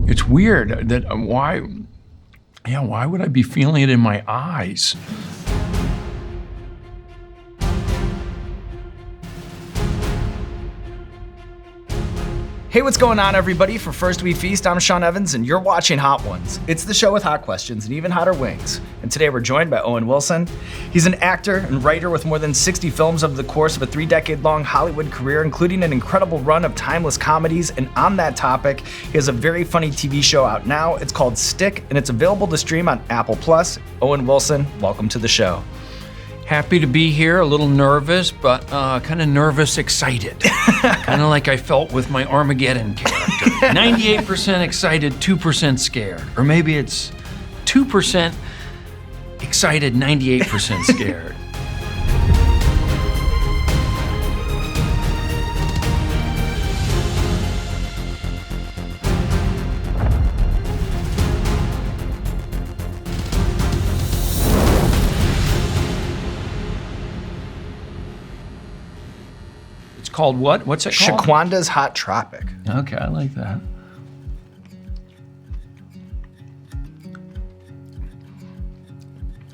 It's weird that why would I be feeling it in my eyes? Hey, what's going on, everybody? For First We Feast, I'm Sean Evans, and you're watching Hot Ones. It's the show with hot questions and even hotter wings. And today we're joined by Owen Wilson. He's an actor and writer with more than 60 films over the course of a 3-decade-long Hollywood career, including an incredible run of timeless comedies. And on that topic, he has a very funny TV show out now. It's called Stick, and it's available to stream on Apple+. Owen Wilson, welcome to the show. Happy to be here, a little nervous, but kind of nervous, excited. Kind of like I felt with my Armageddon character. 98% excited, 2% scared. Or maybe it's 2% excited, 98% scared. Called what? What's it called? Shaquanda's Hot Tropic. Okay, I like that.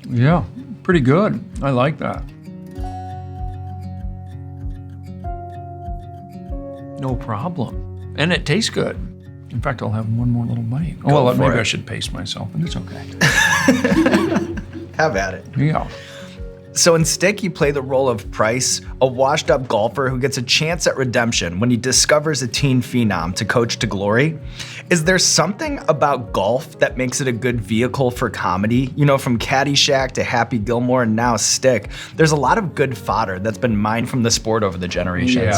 Yeah, pretty good. I like that. No problem. And it tastes good. In fact, I'll have one more little bite. Oh, well, maybe I should pace myself, but it's okay. Have at it. Yeah. So in Stick, you play the role of Price, a washed-up golfer who gets a chance at redemption when he discovers a teen phenom to coach to glory. Is there something about golf that makes it a good vehicle for comedy? You know, from Caddyshack to Happy Gilmore and now Stick, there's a lot of good fodder that's been mined from the sport over the generations.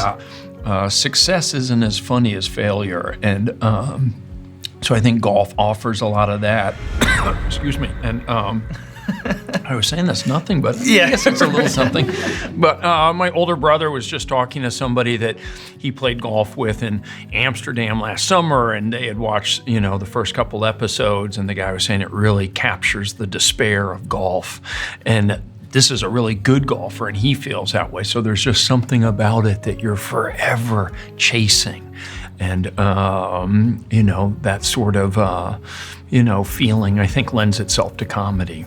Yeah, success isn't as funny as failure, and so I think golf offers a lot of that. Excuse me, and I was saying that's nothing, but yeah. I guess it's a little something. But my older brother was just talking to somebody that he played golf with in Amsterdam last summer, and they had watched, the first couple episodes, and the guy was saying it really captures the despair of golf. And this is a really good golfer, and he feels that way. So there's just something about it that you're forever chasing. And, that sort of, feeling, I think, lends itself to comedy.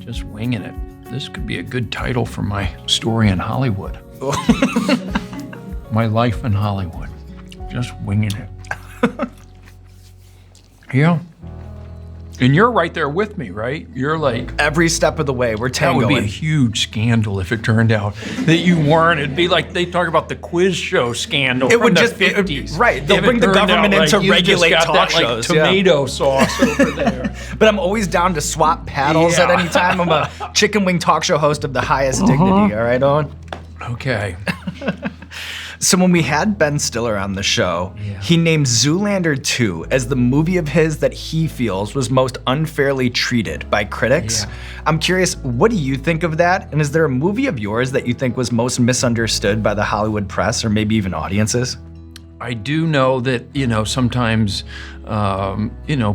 Just winging it. This could be a good title for my story in Hollywood. My life in Hollywood. Just winging it. Yeah. And you're right there with me, right? You're like... Every step of the way, we're tangoing. That would be a huge scandal if it turned out that you weren't. It'd be like they talk about the quiz show scandal from the 50s. Right, they'll bring the government in to regulate talk shows. Tomato sauce over there. But I'm always down to swap paddles at any time. I'm a chicken wing talk show host of the highest dignity, all right, Owen? Okay. So when we had Ben Stiller on the show, he named Zoolander 2 as the movie of his that he feels was most unfairly treated by critics. Yeah. I'm curious, what do you think of that? And is there a movie of yours that you think was most misunderstood by the Hollywood press or maybe even audiences? I do know that, sometimes,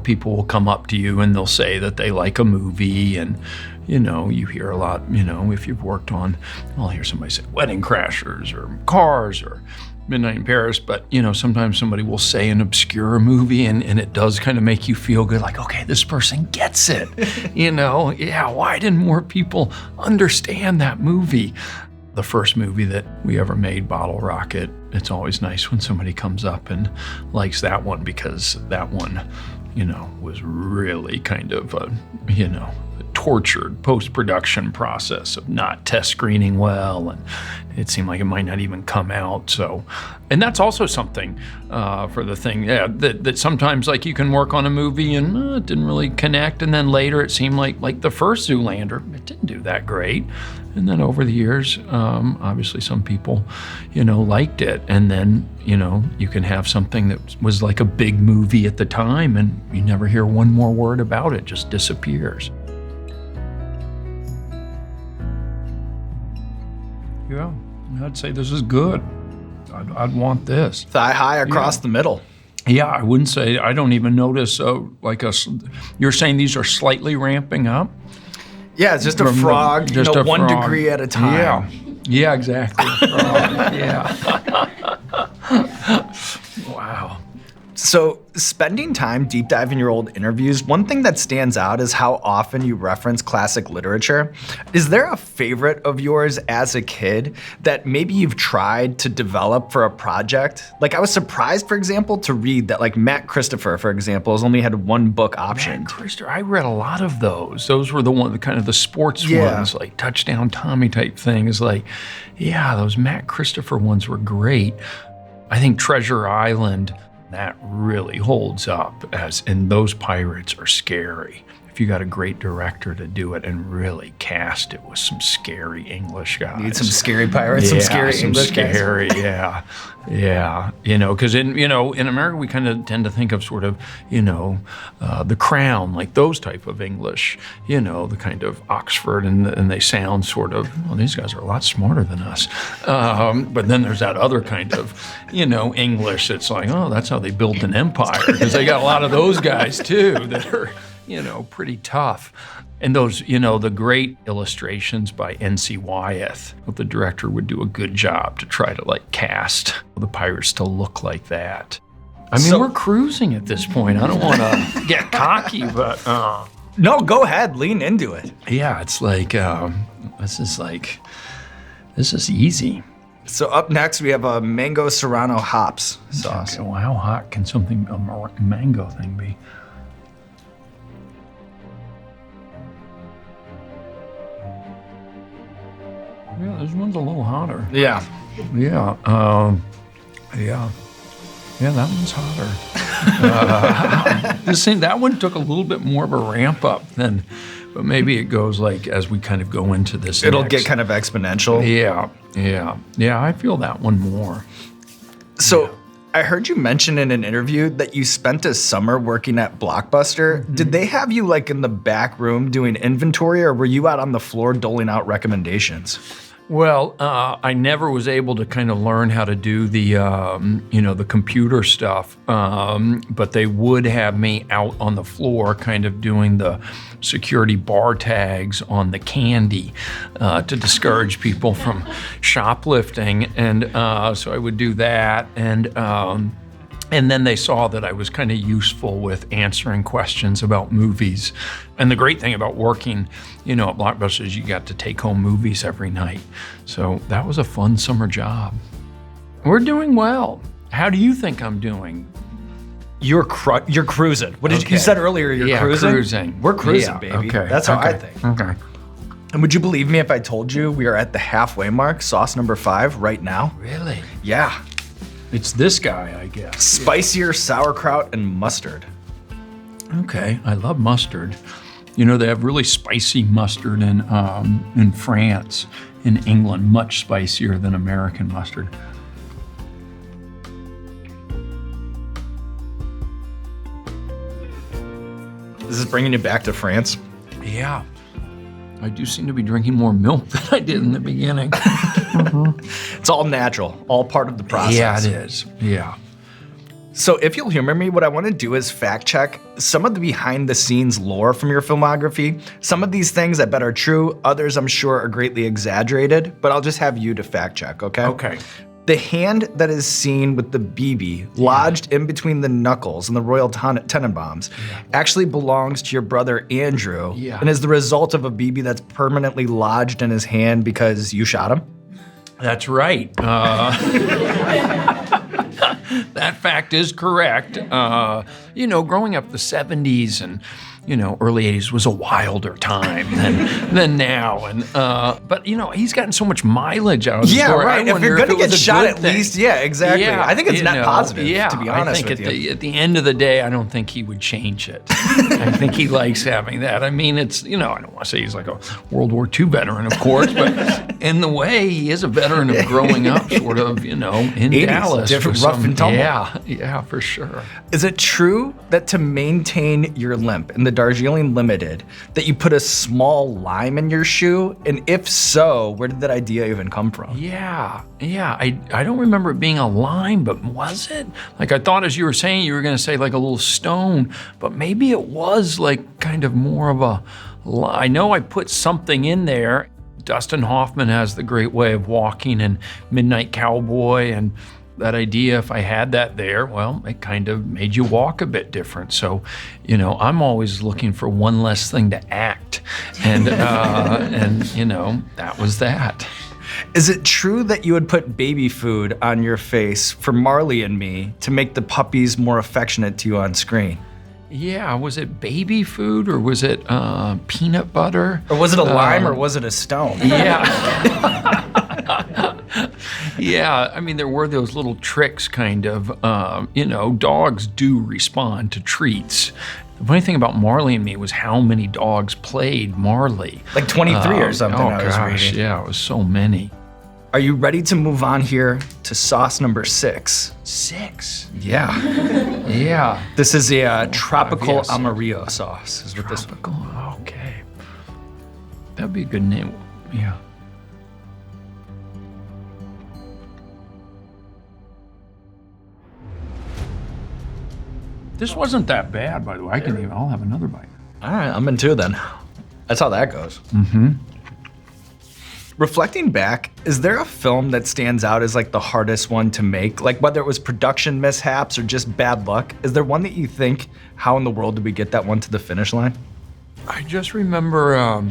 people will come up to you and they'll say that they like a movie, and, you hear a lot, if you've worked on, I'll hear somebody say Wedding Crashers or Cars or Midnight in Paris, but, sometimes somebody will say an obscure movie and it does kind of make you feel good, like, okay, this person gets it, why didn't more people understand that movie? The first movie that we ever made, Bottle Rocket, it's always nice when somebody comes up and likes that one, because that one, was really kind of a tortured post-production process of not test screening well, and it seemed like it might not even come out. So, and that's also something for the thing, that sometimes like you can work on a movie and it didn't really connect, and then later it seemed like the first Zoolander, it didn't do that great. And then over the years, obviously some people, liked it. And then, you can have something that was like a big movie at the time and you never hear one more word about it, just disappears. Yeah, I'd say this is good. I'd want this. Thigh high across the middle. Yeah, I wouldn't say, I don't even notice you're saying these are slightly ramping up? Yeah, it's just a frog, just a 1 frog. degree at a time. Yeah, exactly. Yeah. So spending time deep diving your old interviews, one thing that stands out is how often you reference classic literature. Is there a favorite of yours as a kid that maybe you've tried to develop for a project? Like I was surprised, for example, to read that like Matt Christopher, for example, has only had one book option. Matt Christopher, I read a lot of those. Those were the kind of the sports ones, like Touchdown Tommy type things. Like, yeah, those Matt Christopher ones were great. I think Treasure Island, that really holds up, and those pirates are scary. If you got a great director to do it and really cast it with some scary English guys. Need some scary pirates, some scary English guys. Yeah. Because in America we kind of tend to think of sort of, The Crown, like those type of English, the kind of Oxford, and they sound sort of, well, these guys are a lot smarter than us. But then there's that other kind of, English that's like, oh, that's how they built an empire, because they got a lot of those guys too that are, pretty tough. And those, the great illustrations by N.C. Wyeth, the director would do a good job to try to cast the pirates to look like that. I mean, we're cruising at this point. I don't want to get cocky, but... No, go ahead, lean into it. Yeah, it's like, this is easy. So up next, we have a mango serrano hops sauce. Okay, well, how hot can a mango thing be? Yeah, this one's a little hotter. Yeah. Yeah. Yeah, that one's hotter. That one took a little bit more of a ramp up but maybe it goes as we kind of go into this. It'll get kind of exponential. Yeah, I feel that one more. So I heard you mention in an interview that you spent a summer working at Blockbuster. Mm-hmm. Did they have you in the back room doing inventory, or were you out on the floor doling out recommendations? Well, I never was able to kind of learn how to do the computer stuff, but they would have me out on the floor kind of doing the security bar tags on the candy to discourage people from shoplifting. And so I would do that. And then they saw that I was kind of useful with answering questions about movies. And the great thing about working, at Blockbuster is you got to take home movies every night. So that was a fun summer job. We're doing well. How do you think I'm doing? You're cruising. What did you said earlier? You're cruising? Cruising. We're cruising, baby. Okay. That's how I think. Okay. And would you believe me if I told you we are at the halfway mark, sauce number 5 right now? Really? Yeah. It's this guy, I guess. Spicier sauerkraut and mustard. Okay, I love mustard. They have really spicy mustard in France, in England, much spicier than American mustard. This is bringing you back to France? Yeah. I do seem to be drinking more milk than I did in the beginning. Mm-hmm. It's all natural, all part of the process. Yeah, it is. Yeah. So if you'll humor me, what I want to do is fact check some of the behind the scenes lore from your filmography. Some of these things I bet are true, others I'm sure are greatly exaggerated, but I'll just have you to fact check, okay? Okay. The hand that is seen with the BB lodged in between the knuckles and the Royal Tenenbaums actually belongs to your brother Andrew and is the result of a BB that's permanently lodged in his hand because you shot him? That's right. That fact is correct. Growing up the 70s and early 80s was a wilder time than now. And but he's gotten so much mileage out of the story. Right. If you're gonna get shot, at least, exactly. Yeah, I think it's net positive. To be honest with you. At the end of the day, I don't think he would change it. I think he likes having that. I mean, it's I don't want to say he's like a World War II veteran, of course, but in the way he is a veteran of growing up, sort of, in 80s, Dallas, different rough and tumble. Yeah, for sure. Is it true that to maintain your limp in the Darjeeling Limited, that you put a small lime in your shoe? And if so, where did that idea even come from? Yeah. I don't remember it being a lime, but was it? I thought as you were saying, you were going to say a little stone, but maybe it was kind of more of a, I know I put something in there. Dustin Hoffman has the great way of walking in Midnight Cowboy, and that idea, if I had that there, well, it kind of made you walk a bit different. So, I'm always looking for one less thing to act. And, that was that. Is it true that you would put baby food on your face for Marley and me to make the puppies more affectionate to you on screen? Yeah, was it baby food or was it peanut butter? Or was it a lime or was it a stone? Yeah. Yeah, I mean, there were those little tricks kind of, dogs do respond to treats. The funny thing about Marley and me was how many dogs played Marley. Like 23 or something, I was reading. Yeah, it was so many. Are you ready to move on here to sauce number 6? 6? Yeah. Yeah. This is a tropical amarillo sauce. Is what this Tropical, okay. That'd be a good name, yeah. This wasn't that bad, by the way. I'll have another bite. All right, I'm in 2 then. That's how that goes. Mm-hmm. Reflecting back, is there a film that stands out as like the hardest one to make? Like whether it was production mishaps or just bad luck, is there one that you think, how in the world did we get that one to the finish line? I just remember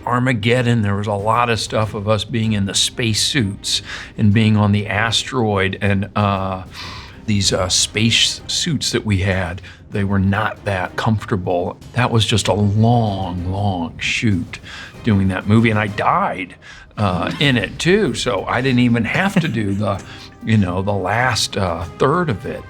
Armageddon. There was a lot of stuff of us being in the spacesuits and being on the asteroid, and these space suits that we had, they were not that comfortable. That was just a long, long shoot doing that movie, and I died in it too, so I didn't even have to do the last third of it.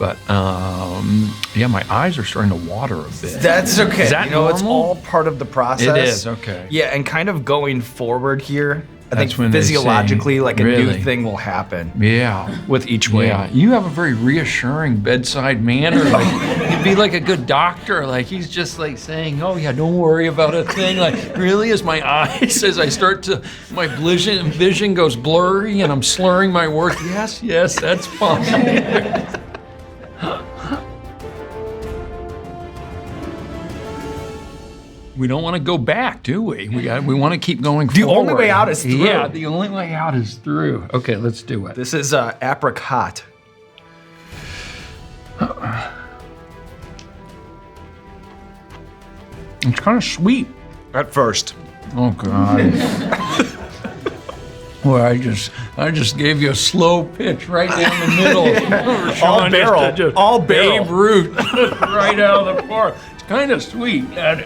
But my eyes are starting to water a bit. That's okay. Is that normal? It's all part of the process. It is, okay. Yeah, and kind of going forward here, I think That's when they physiologically, say, like a really? new thing will happen. Yeah. With each wing. Yeah, you have a very reassuring bedside manner. Like, you'd be like a good doctor. Like he's just like saying, "Oh yeah, don't worry about a thing." Like really, as my eyes, as I start to, my vision goes blurry, and I'm slurring my words. Yes, that's fine. We don't want to go back, do we? We want to keep going forward. The only way out is through. Yeah, the only way out is through. Okay, let's do it. This is apricot. It's kind of sweet. At first. Oh God. Well, I just gave you a slow pitch right down the middle. All barrel. All barrel. Babe Ruth, right out of the park. It's kind of sweet. All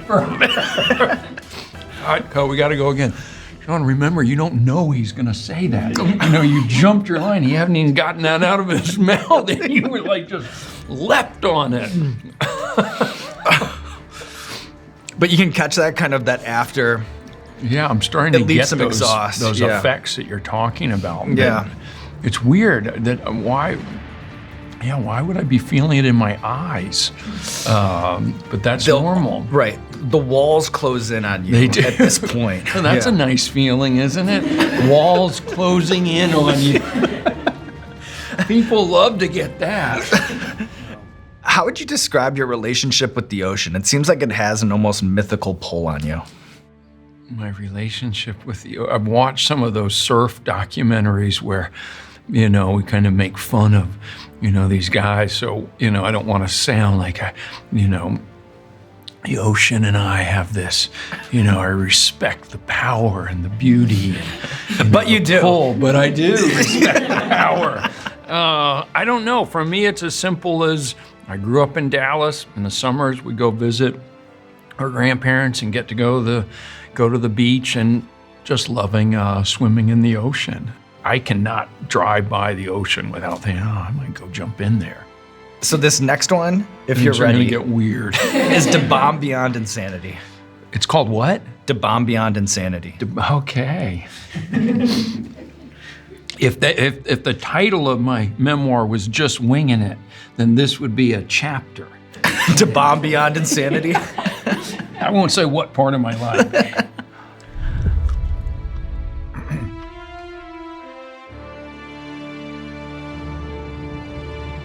right, we got to go again. Sean, remember, you don't know he's going to say that. You jumped your line. He hadn't even gotten that out of his mouth, and you were like just leapt on it. But you can catch that kind of that after. Yeah, I'm starting to get some those exhaust. Those Yeah. effects that you're talking about. Yeah. It's weird that why would I be feeling it in my eyes? But that's normal. Right. The walls close in on you They do. at this point. So that's a nice feeling, isn't it? Walls closing in on you. People love to get that. How would you describe your relationship with the ocean? It seems like it has an almost mythical pull on you. My relationship with I've watched some of those surf documentaries where, we kind of make fun of, these guys. So, I don't want to sound like the ocean and I have this, I respect the power and the beauty. And, But you do. Pull, but I do respect the power. I don't know. For me, it's as simple as I grew up in Dallas. In the summers, we go visit our grandparents and get to go to the beach and just loving swimming in the ocean. I cannot drive by the ocean without thinking, I might go jump in there. So this next one, if you're ready, It's gonna get weird. is To Bomb Beyond Insanity. It's called what? To Bomb Beyond Insanity. Okay. If the title of my memoir was just winging it, then this would be a chapter. To Bomb Beyond Insanity. I won't say what part of my life.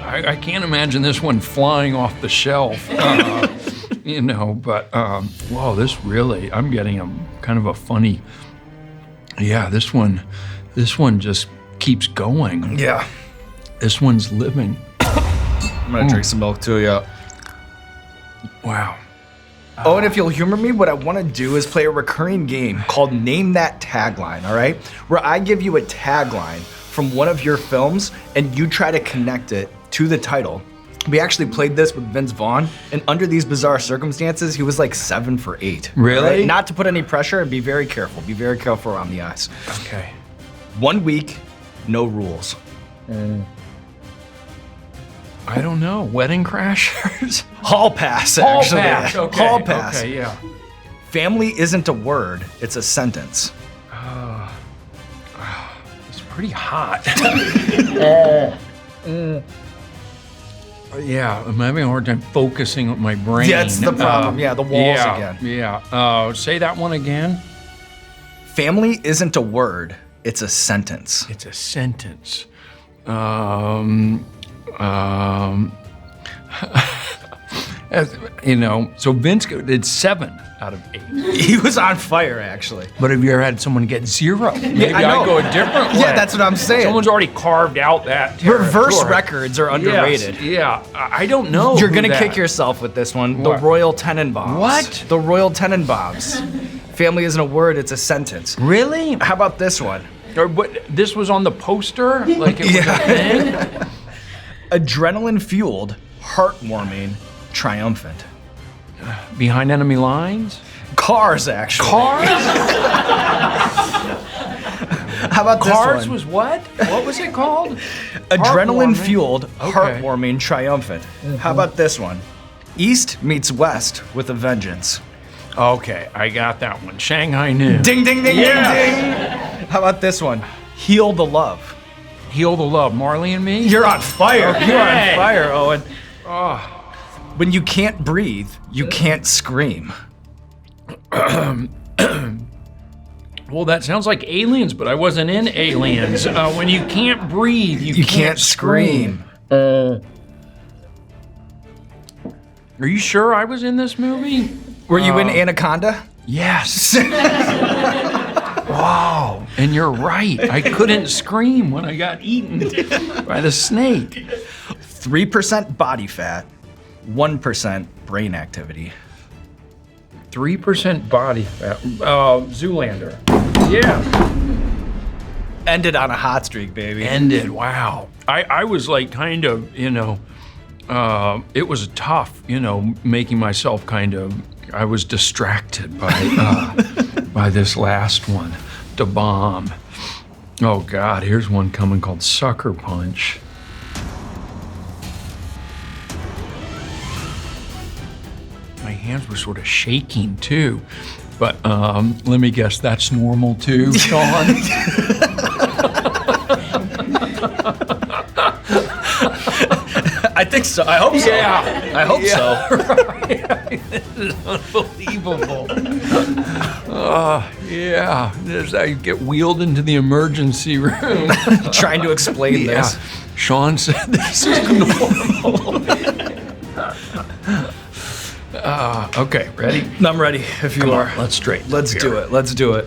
I can't imagine this one flying off the shelf, but whoa, this really, I'm getting a kind of a funny, this one just keeps going. Yeah. This one's living. I'm gonna drink some milk too, yeah. Wow. Oh, and if you'll humor me, what I want to do is play a recurring game called Name That Tagline, all right? Where I give you a tagline from one of your films and you try to connect it to the title. We actually played this with Vince Vaughn, and under these bizarre circumstances, he was like 7 for 8. Really? Right? Not to put any pressure, and be very careful. Be very careful around the eyes. Okay. 1 week, no rules. I don't know. Wedding Crashers? Hall pass, Hall actually. pass. Okay. Hall pass. Okay, yeah. Family isn't a word, it's a sentence. It's pretty hot. Yeah, I'm having a hard time focusing on my brain. Yeah, that's the problem. Yeah, the walls again. Yeah. Say that one again. Family isn't a word, it's a sentence. It's a sentence. So Vince did 7 out of 8. He was on fire, actually. But have you ever had someone get 0? Maybe I know. I'd go a different way. Yeah, that's what I'm saying. Someone's already carved out that Reverse territory. records are underrated. Yes, yeah, I don't know. You're who gonna that- kick yourself with this one. What? The Royal Tenenbaums. What? The Royal Tenenbaums. Family isn't a word, it's a sentence. Really? How about this one? Or what? This was on the poster, like it was a thing. Adrenaline fueled, heartwarming, triumphant. Behind enemy lines. Cars, actually. Cars. How about this Cars one? was what? What was it called? Adrenaline Heartwarming. fueled, Okay. heartwarming, triumphant. How about this one? East meets West with a vengeance. Okay, I got that one. Shanghai Noon. Ding, ding, ding, Yeah. ding, ding. How about this one? Heal the love. Heal the Love. Marley and Me. You're on fire. Okay. You're on fire, Owen. Oh. When you can't breathe, you can't scream. Well, that sounds like Aliens, but I wasn't in Aliens. When you can't breathe, you can't scream. Are you sure I was in this movie? Were you in Anaconda? Yes. Wow. And you're right. I couldn't scream when I got eaten by the snake. 3% body fat, 1% brain activity. 3% body fat. Zoolander. Yeah. Ended on a hot streak, baby. Ended. Wow. I was like kind of, it was tough, making myself kind of, I was distracted by this last one, the bomb. Oh God, here's one coming called Sucker Punch. My hands were sort of shaking too, but let me guess, that's normal too, Sean? I think so. I hope so. Yeah. I hope so. Right. This is unbelievable. Yeah. I get wheeled into the emergency room. Trying to explain this. Sean said this is normal. Okay, ready? I'm ready if you Come are. on, let's straighten Let's up do here. it. Let's do it.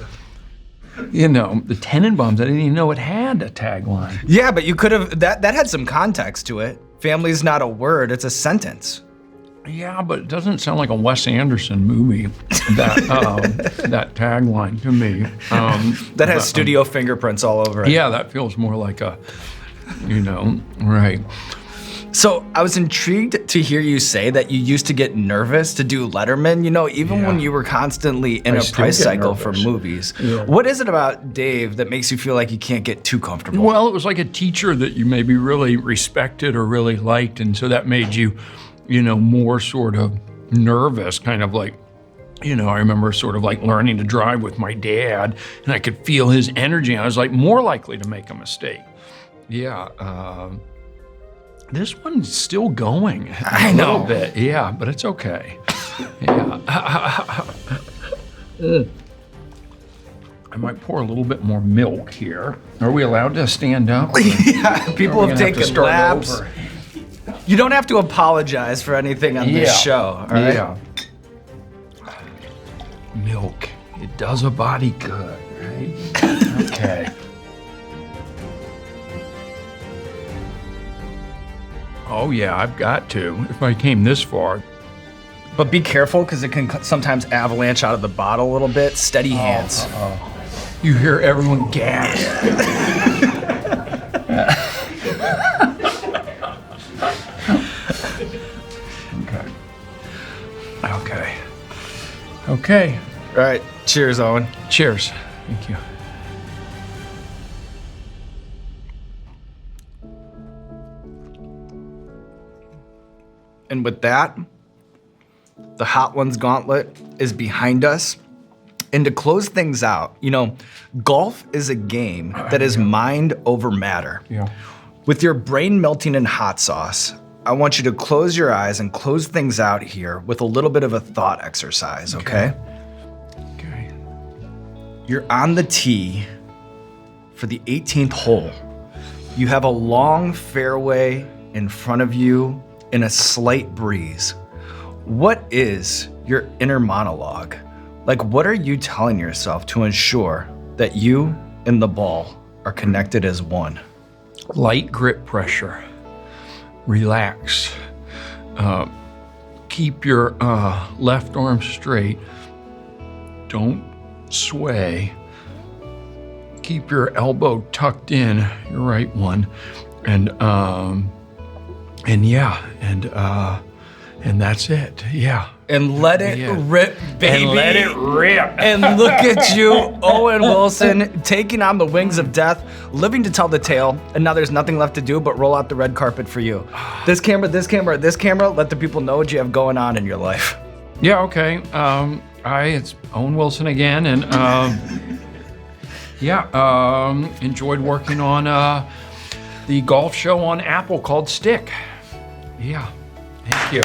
The Tenenbaums, I didn't even know it had a tagline. Yeah, but you could have, that had some context to it. Family's not a word, it's a sentence. Yeah, but it doesn't sound like a Wes Anderson movie, that tagline to me. That has studio fingerprints all over it. Yeah, that feels more like a, right. So I was intrigued to hear you say that you used to get nervous to do Letterman, even when you were constantly in a still price get cycle nervous. for movies. Yeah. What is it about Dave that makes you feel like you can't get too comfortable? Well, it was like a teacher that you maybe really respected or really liked, and so that made you, more sort of nervous, kind of like, I remember sort of like learning to drive with my dad, and I could feel his energy. I was like more likely to make a mistake. Yeah. This one's still going. I know. A little bit, yeah, but it's okay. Yeah. I might pour a little bit more milk here. Are we allowed to stand up? Yeah, people have taken start laps. over. You don't have to apologize for anything on this show, all right? Yeah. Milk. It does a body good, right? Okay. Oh yeah, I've got to. If I came this far. But be careful, because it can sometimes avalanche out of the bottle a little bit. Steady hands. You hear everyone gasp. Okay. All right. Cheers, Owen. Cheers. Thank you. And with that, the Hot Ones Gauntlet is behind us. And to close things out, golf is a game that is mind over matter. Yeah. With your brain melting in hot sauce, I want you to close your eyes and close things out here with a little bit of a thought exercise, okay? Okay. You're on the tee for the 18th hole. You have a long fairway in front of you in a slight breeze. What is your inner monologue? Like, what are you telling yourself to ensure that you and the ball are connected as one? Light grip pressure. Relax. Keep your left arm straight. Don't sway. Keep your elbow tucked in, your right one, and that's it. Yeah. And let it rip, baby. And let it rip. And look at you, Owen Wilson, taking on the wings of death, living to tell the tale, and now there's nothing left to do but roll out the red carpet for you. This camera, let the people know what you have going on in your life. Yeah, okay. It's Owen Wilson again, and enjoyed working on the golf show on Apple called Stick. Yeah, thank you.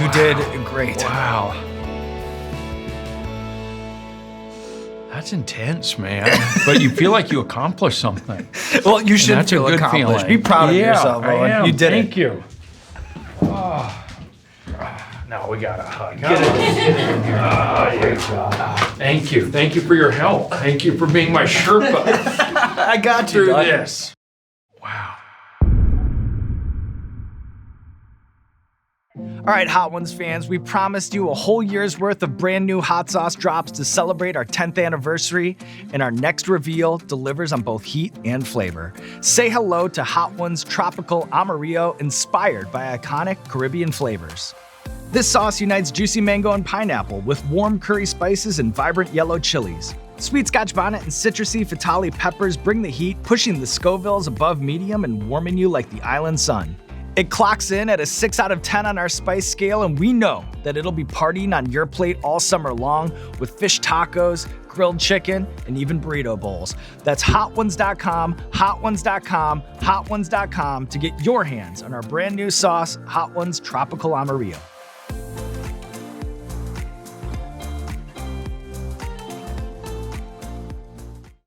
You did great. Wow. That's intense, man. But you feel like you accomplished something. Well, you should that's feel a good accomplished. feeling. Be proud of yourself, I Owen. am. You did Thank it. you. Now we got a hug. Get in here. Thank you. Thank you for your help. Thank you for being my Sherpa I got you, through dog. this. Wow. All right, Hot Ones fans, we promised you a whole year's worth of brand new hot sauce drops to celebrate our 10th anniversary, and our next reveal delivers on both heat and flavor. Say hello to Hot Ones Tropical Amarillo, inspired by iconic Caribbean flavors. This sauce unites juicy mango and pineapple with warm curry spices and vibrant yellow chilies. Sweet Scotch bonnet and citrusy Fatali peppers bring the heat, pushing the Scovilles above medium and warming you like the island sun. It clocks in at a 6 out of 10 on our spice scale, and we know that it'll be partying on your plate all summer long with fish tacos, grilled chicken, and even burrito bowls. That's HotOnes.com, HotOnes.com, HotOnes.com to get your hands on our brand new sauce, Hot Ones Tropical Amarillo.